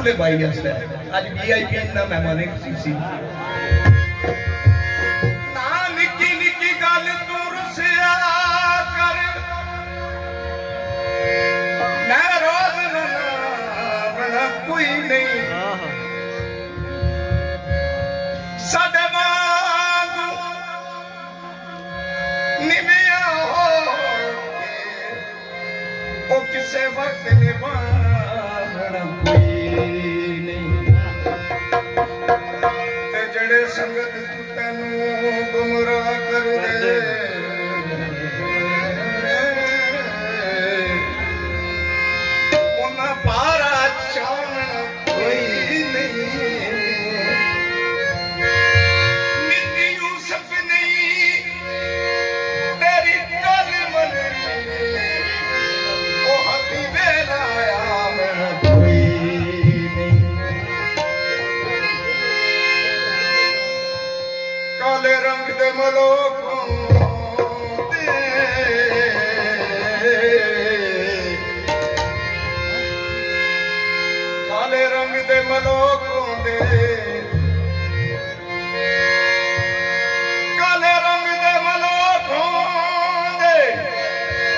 बुले भाई वास्ते आज वीआईपी ना मेहमान सी ना निकी निकी गल तू रुसिया कर मैं रोज ना कोई नहीं साडे वांगू निविया हो ओ किसे वक्त निभाना कोई नहीं ते जड़े संगत तैनू गुमराह कर दे उन्हां पारा चाहना कोई नहीं निती यूसुफ नहीं तेरी गल मननी ओ हथी वेलाया मैं कोई नहीं काले रंग दे मलोकों दे काले रंग दे मलोकों दे काले रंग दे मलोकों दे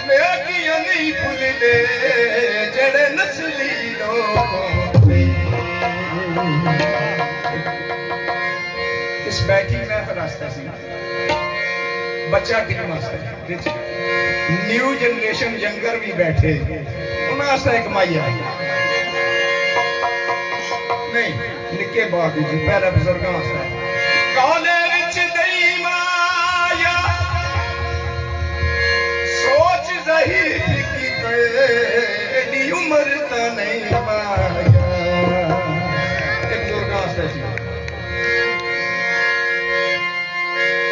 लेकिन नहीं भूलदे जेड़े नस्ली लोग दे इस बैठक में फिर रास्ता सी बच्चा टीम वास्ते न्यू जनरेशन यंगर भी बैठे उन्होंने वास्ते एक माइया नहीं निके बात जी पहले बुजुर्गों वास्ते काले विच दई माया सोच रही फिकी तेरी उम्र ता नहीं माया एक बुजुर्गों वास्ते सी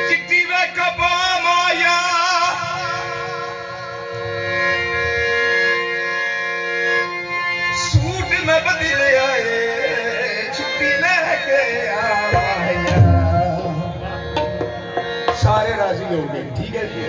चिट्ठी वे कबा माया सूट में बदल आए छुट्टी लेके आया सारे राजी हो गए ठीक है जी